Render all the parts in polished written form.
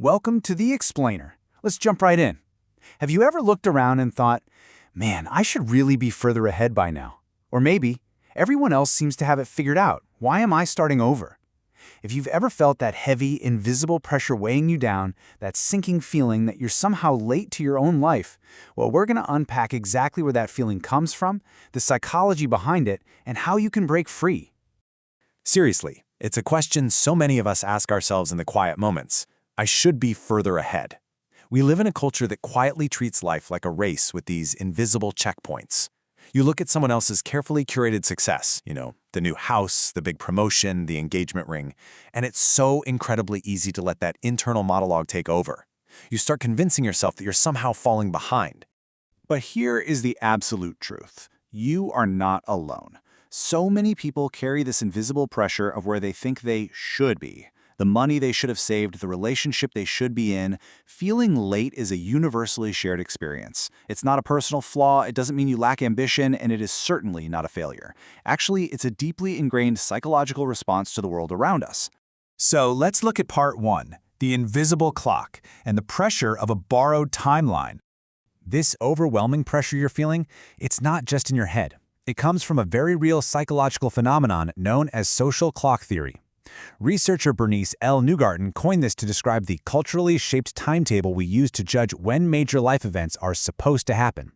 Welcome to The Explainer. Let's jump right in. Have you ever looked around and thought, man, I should really be further ahead by now? Or maybe, everyone else seems to have it figured out. Why am I starting over? If you've ever felt that heavy, invisible pressure weighing you down, that sinking feeling that you're somehow late to your own life, well, we're going to unpack exactly where that feeling comes from, the psychology behind it, and how you can break free. Seriously, it's a question so many of us ask ourselves in the quiet moments. I should be further ahead. We live in a culture that quietly treats life like a race with these invisible checkpoints. You look at someone else's carefully curated success, the new house, the big promotion, the engagement ring, and it's so incredibly easy to let that internal monologue take over. You start convincing yourself that you're somehow falling behind. But here is the absolute truth. You are not alone. So many people carry this invisible pressure of where they think they should be. The money they should have saved, the relationship they should be in. Feeling late is a universally shared experience. It's not a personal flaw, it doesn't mean you lack ambition, and it is certainly not a failure. Actually, it's a deeply ingrained psychological response to the world around us. So let's look at part 1, the invisible clock, and the pressure of a borrowed timeline. This overwhelming pressure you're feeling, it's not just in your head. It comes from a very real psychological phenomenon known as social clock theory. Researcher Bernice L. Neugarten coined this to describe the culturally shaped timetable we use to judge when major life events are supposed to happen.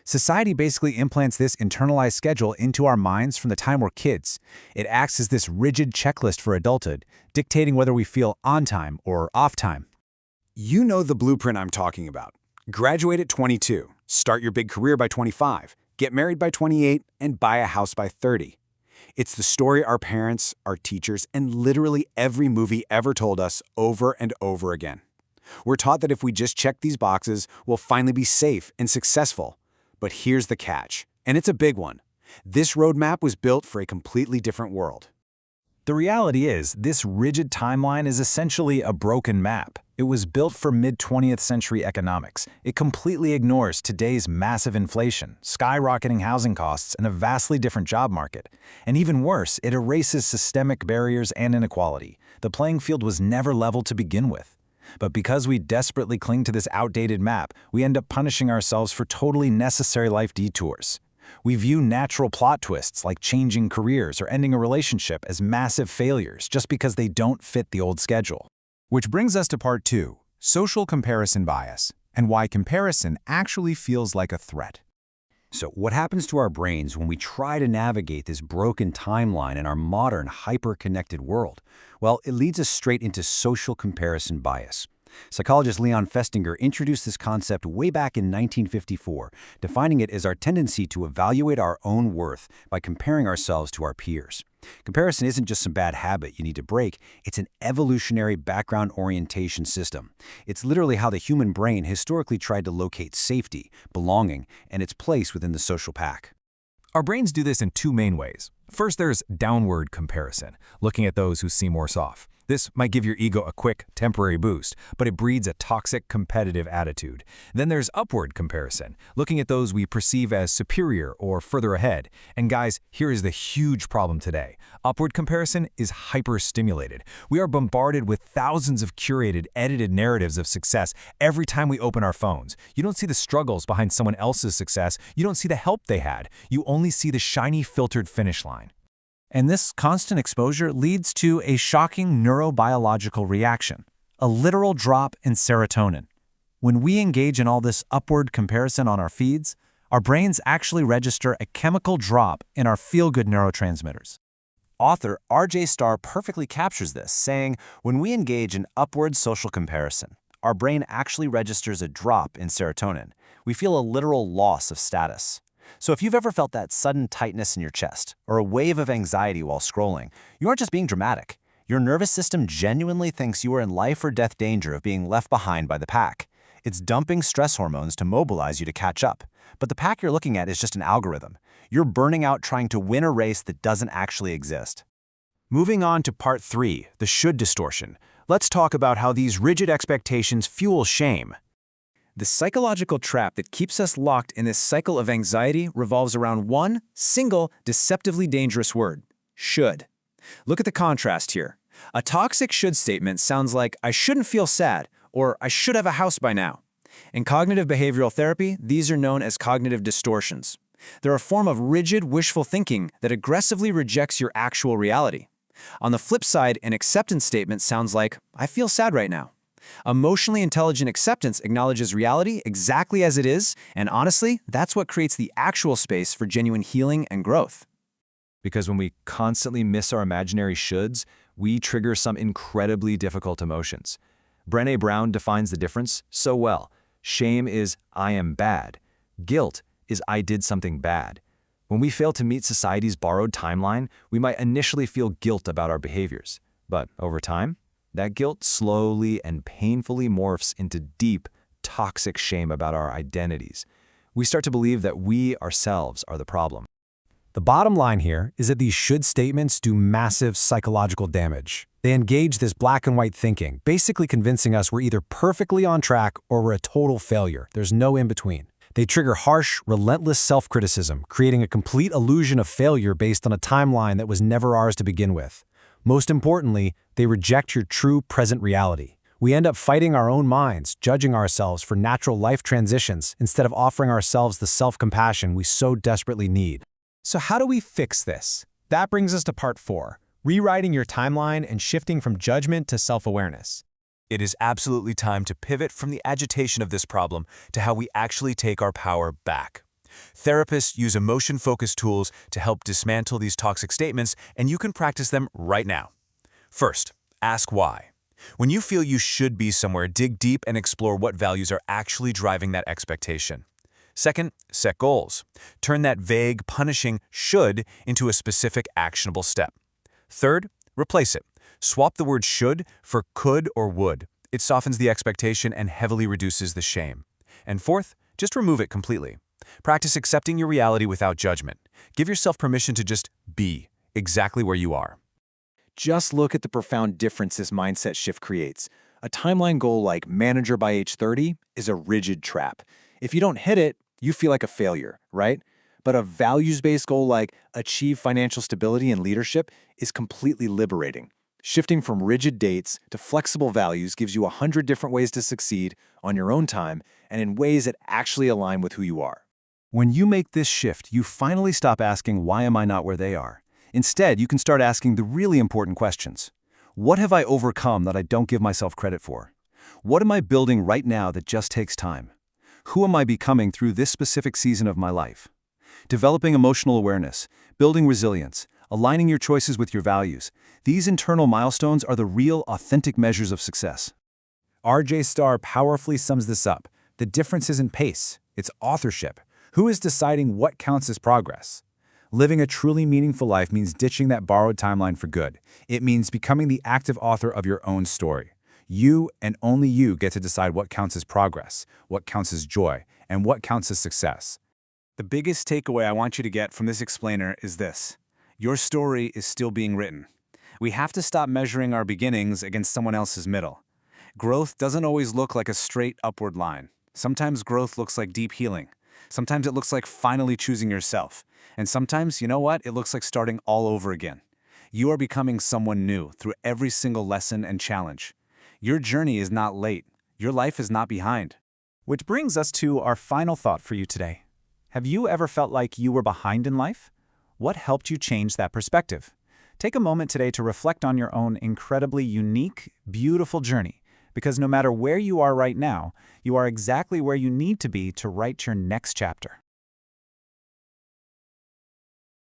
Society basically implants this internalized schedule into our minds from the time we're kids. It acts as this rigid checklist for adulthood, dictating whether we feel on time or off time. You know the blueprint I'm talking about. Graduate at 22, start your big career by 25, get married by 28, and buy a house by 30. It's the story our parents, our teachers, and literally every movie ever told us over and over again. We're taught that if we just check these boxes, we'll finally be safe and successful. But here's the catch, and it's a big one. This roadmap was built for a completely different world. The reality is, this rigid timeline is essentially a broken map. It was built for mid-20th century economics. It completely ignores today's massive inflation, skyrocketing housing costs, and a vastly different job market. And even worse, it erases systemic barriers and inequality. The playing field was never level to begin with. But because we desperately cling to this outdated map, we end up punishing ourselves for totally necessary life detours. We view natural plot twists like changing careers or ending a relationship as massive failures just because they don't fit the old schedule. Which brings us to part 2, social comparison bias, and why comparison actually feels like a threat. So what happens to our brains when we try to navigate this broken timeline in our modern, hyper-connected world? Well, it leads us straight into social comparison bias. Psychologist Leon Festinger introduced this concept way back in 1954, defining it as our tendency to evaluate our own worth by comparing ourselves to our peers. Comparison isn't just some bad habit you need to break, it's an evolutionary background orientation system. It's literally how the human brain historically tried to locate safety, belonging, and its place within the social pack. Our brains do this in 2 main ways. First, there's downward comparison, looking at those who seem worse off. This might give your ego a quick, temporary boost, but it breeds a toxic, competitive attitude. Then there's upward comparison, looking at those we perceive as superior or further ahead. And guys, here is the huge problem today. Upward comparison is hyper-stimulated. We are bombarded with thousands of curated, edited narratives of success every time we open our phones. You don't see the struggles behind someone else's success. You don't see the help they had. You only see the shiny, filtered finish line. And this constant exposure leads to a shocking neurobiological reaction, a literal drop in serotonin. When we engage in all this upward comparison on our feeds, our brains actually register a chemical drop in our feel-good neurotransmitters. Author R.J. Starr perfectly captures this, saying, when we engage in upward social comparison, our brain actually registers a drop in serotonin. We feel a literal loss of status. So if you've ever felt that sudden tightness in your chest or a wave of anxiety while scrolling, you aren't just being dramatic. Your nervous system genuinely thinks you are in life or death danger of being left behind by the pack. It's dumping stress hormones to mobilize you to catch up. But the pack you're looking at is just an algorithm. You're burning out trying to win a race that doesn't actually exist. Moving on to part 3, the should distortion. Let's talk about how these rigid expectations fuel shame. The psychological trap that keeps us locked in this cycle of anxiety revolves around one single, deceptively dangerous word: should. Look at the contrast here. A toxic should statement sounds like, I shouldn't feel sad, or I should have a house by now. In cognitive behavioral therapy, these are known as cognitive distortions. They're a form of rigid, wishful thinking that aggressively rejects your actual reality. On the flip side, an acceptance statement sounds like, I feel sad right now. Emotionally intelligent acceptance acknowledges reality exactly as it is, and honestly, that's what creates the actual space for genuine healing and growth. Because when we constantly miss our imaginary shoulds, we trigger some incredibly difficult emotions. Brené Brown defines the difference so well. Shame is, I am bad. Guilt is, I did something bad. When we fail to meet society's borrowed timeline, we might initially feel guilt about our behaviors. But over time, that guilt slowly and painfully morphs into deep, toxic shame about our identities. We start to believe that we ourselves are the problem. The bottom line here is that these should statements do massive psychological damage. They engage this black and white thinking, basically convincing us we're either perfectly on track or we're a total failure. There's no in between. They trigger harsh, relentless self-criticism, creating a complete illusion of failure based on a timeline that was never ours to begin with. Most importantly, they reject your true present reality. We end up fighting our own minds, judging ourselves for natural life transitions instead of offering ourselves the self-compassion we so desperately need. So how do we fix this? That brings us to part 4, rewriting your timeline and shifting from judgment to self-awareness. It is absolutely time to pivot from the agitation of this problem to how we actually take our power back. Therapists use emotion-focused tools to help dismantle these toxic statements, and you can practice them right now. First, ask why. When you feel you should be somewhere, dig deep and explore what values are actually driving that expectation. Second, set goals. Turn that vague, punishing should into a specific, actionable step. Third, replace it. Swap the word should for could or would. It softens the expectation and heavily reduces the shame. And fourth, just remove it completely. Practice accepting your reality without judgment. Give yourself permission to just be exactly where you are. Just look at the profound difference this mindset shift creates. A timeline goal like manager by age 30 is a rigid trap. If you don't hit it, you feel like a failure, right? But a values-based goal like achieve financial stability and leadership is completely liberating. Shifting from rigid dates to flexible values gives you 100 different ways to succeed on your own time and in ways that actually align with who you are. When you make this shift, you finally stop asking, why am I not where they are? Instead, you can start asking the really important questions. What have I overcome that I don't give myself credit for? What am I building right now that just takes time? Who am I becoming through this specific season of my life? Developing emotional awareness, building resilience, aligning your choices with your values. These internal milestones are the real, authentic measures of success. R.J. Starr powerfully sums this up. The difference isn't pace, it's authorship. Who is deciding what counts as progress? Living a truly meaningful life means ditching that borrowed timeline for good. It means becoming the active author of your own story. You and only you get to decide what counts as progress, what counts as joy, and what counts as success. The biggest takeaway I want you to get from this explainer is this. Your story is still being written. We have to stop measuring our beginnings against someone else's middle. Growth doesn't always look like a straight upward line. Sometimes growth looks like deep healing. Sometimes it looks like finally choosing yourself. And sometimes, you know what? It looks like starting all over again. You are becoming someone new through every single lesson and challenge. Your journey is not late. Your life is not behind. Which brings us to our final thought for you today. Have you ever felt like you were behind in life? What helped you change that perspective? Take a moment today to reflect on your own incredibly unique, beautiful journey, because no matter where you are right now, you are exactly where you need to be to write your next chapter.